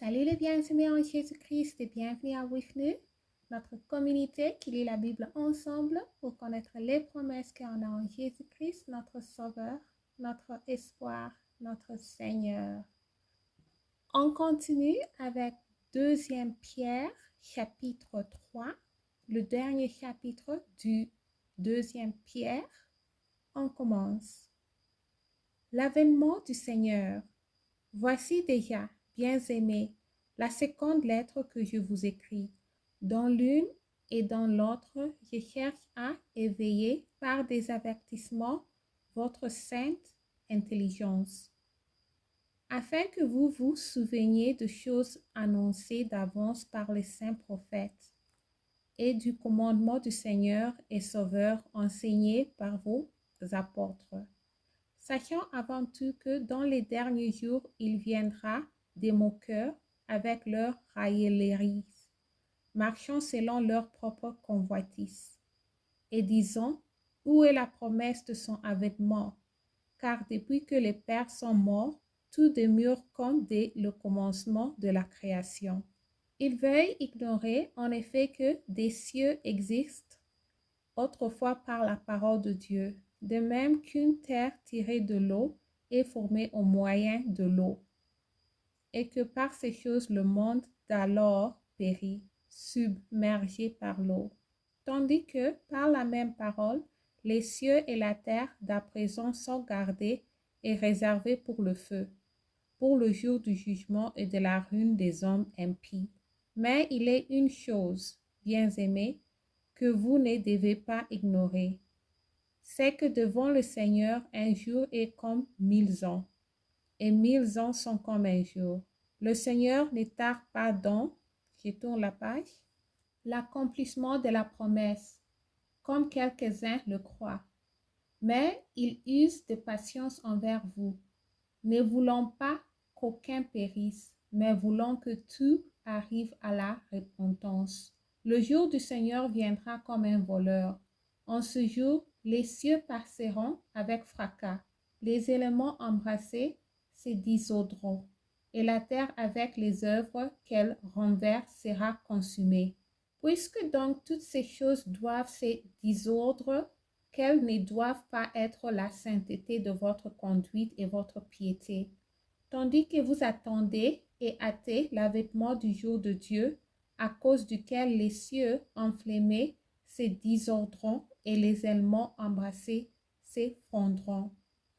Salut les bien-aimés en Jésus-Christ et bienvenue à WIFNU, notre communauté qui lit la Bible ensemble pour connaître les promesses qu'on a en Jésus-Christ, notre Sauveur, notre espoir, notre Seigneur. On continue avec 2 Pierre, chapitre 3, le dernier chapitre du 2 Pierre. On commence. L'avènement du Seigneur. Voici déjà, bien-aimés, la seconde lettre que je vous écris. Dans l'une et dans l'autre, je cherche à éveiller par des avertissements votre sainte intelligence, afin que vous vous souveniez de choses annoncées d'avance par les saints prophètes et du commandement du Seigneur et Sauveur enseigné par vos apôtres. Sachant avant tout que dans les derniers jours, il viendra des moqueurs avec leurs railleries, marchant selon leur propre convoitise, et disant, où est la promesse de son avènement? Car depuis que les pères sont morts, tout demeure comme dès le commencement de la création. Ils veulent ignorer en effet que des cieux existent autrefois par la parole de Dieu, de même qu'une terre tirée de l'eau est formée au moyen de l'eau, et que par ces choses le monde d'alors périt, submergé par l'eau, tandis que par la même parole, les cieux et la terre d'à présent sont gardés et réservés pour le feu, pour le jour du jugement et de la ruine des hommes impies. Mais il est une chose, bien-aimés, que vous ne devez pas ignorer, c'est que devant le Seigneur, un jour est comme 1000 ans, et 1000 ans sont comme un jour. Le Seigneur ne tarde pas dans, je tourne la page, l'accomplissement de la promesse, comme quelques-uns le croient. Mais il use de patience envers vous, ne voulant pas qu'aucun périsse, mais voulant que tout arrive à la repentance. Le jour du Seigneur viendra comme un voleur. En ce jour, les cieux passeront avec fracas, les éléments embrassés se dissoudront, et la terre avec les œuvres qu'elle renverse sera consumée. Puisque donc toutes ces choses doivent se dissoudre, quelles ne doivent pas être la sainteté de votre conduite et votre piété, tandis que vous attendez et hâtez l'avènement du jour de Dieu, à cause duquel les cieux enflammés se dissoudront et les éléments embrassés s'effondreront.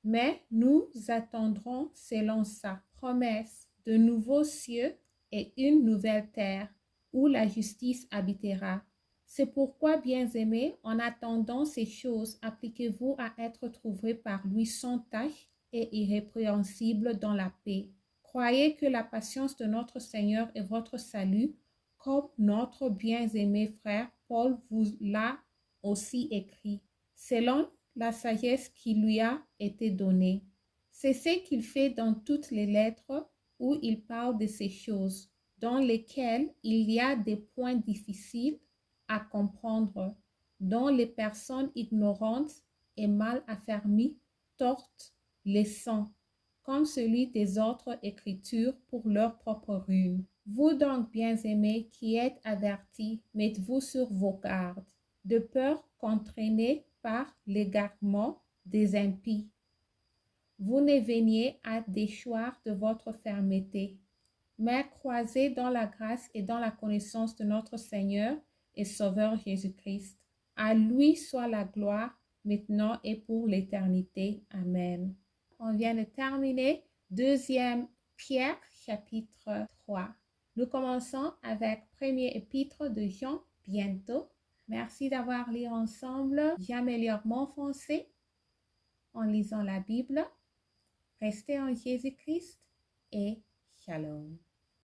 Mais nous attendrons selon sa promesse de nouveaux cieux et une nouvelle terre où la justice habitera. C'est pourquoi, bien-aimés, en attendant ces choses, appliquez-vous à être trouvés par lui sans tache et irrépréhensible dans la paix. Croyez que la patience de notre Seigneur est votre salut, comme notre bien-aimé frère Paul vous l'a aussi écrit, selon la sagesse qui lui a été donnée. C'est ce qu'il fait dans toutes les lettres où il parle de ces choses, dans lesquelles il y a des points difficiles à comprendre, dont les personnes ignorantes et mal affermies tortent les sens, comme celui des autres écritures pour leur propre ruine. Vous donc, bien-aimés, qui êtes avertis, mettez-vous sur vos gardes, de peur qu'entraînés par l'égarement des impies, vous ne veniez à déchoir de votre fermeté, mais croisez dans la grâce et dans la connaissance de notre Seigneur et Sauveur Jésus-Christ. À lui soit la gloire, maintenant et pour l'éternité. Amen. On vient de terminer 2 Pierre, chapitre 3. Nous commençons avec premier épître de Jean bientôt. Merci d'avoir lu ensemble. J'améliore mon français en lisant la Bible. Restez en Jésus-Christ et shalom.